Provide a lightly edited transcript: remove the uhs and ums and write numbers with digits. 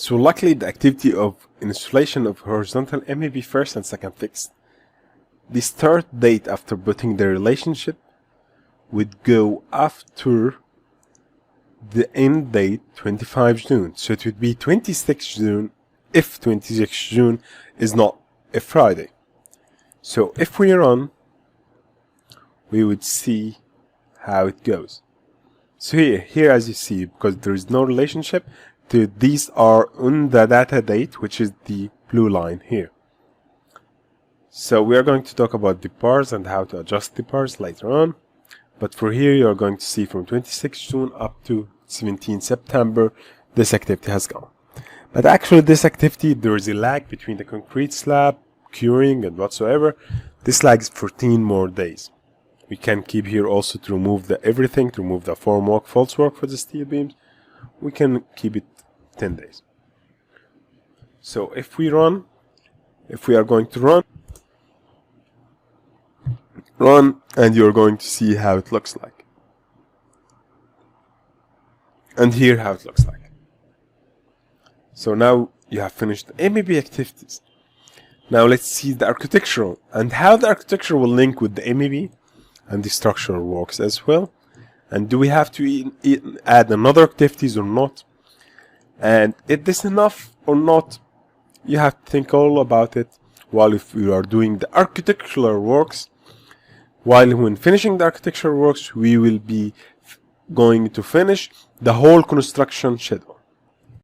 So luckily the activity of installation of horizontal MEP first and second fixed. The start date after putting the relationship would go after the end date 25 June. So it would be 26 June if 26 June is not a Friday. So if we run, we would see how it goes. So here as you see, because there is no relationship, these are on the data date, which is the blue line here. So we are going to talk about the bars and how to adjust the bars later on. But for here, you are going to see from 26 June up to 17 September, this activity has gone. But actually this activity, there is a lag between the concrete slab, curing and whatsoever. This lag is 14 more days. We can keep here also to remove the everything, to remove the formwork, false work for the steel beams. We can keep it 10 days. So if we run, if we are going to run, and you're going to see how it looks like. And here how it looks like. So now you have finished the MEP activities. Now let's see the architectural and how the architecture will link with the MEP and the structural works as well. And do we have to add another activities or not? And is this enough or not? You have to think all about it while if you are doing the architectural works. While when finishing the architectural works, we will be going to finish the whole construction schedule.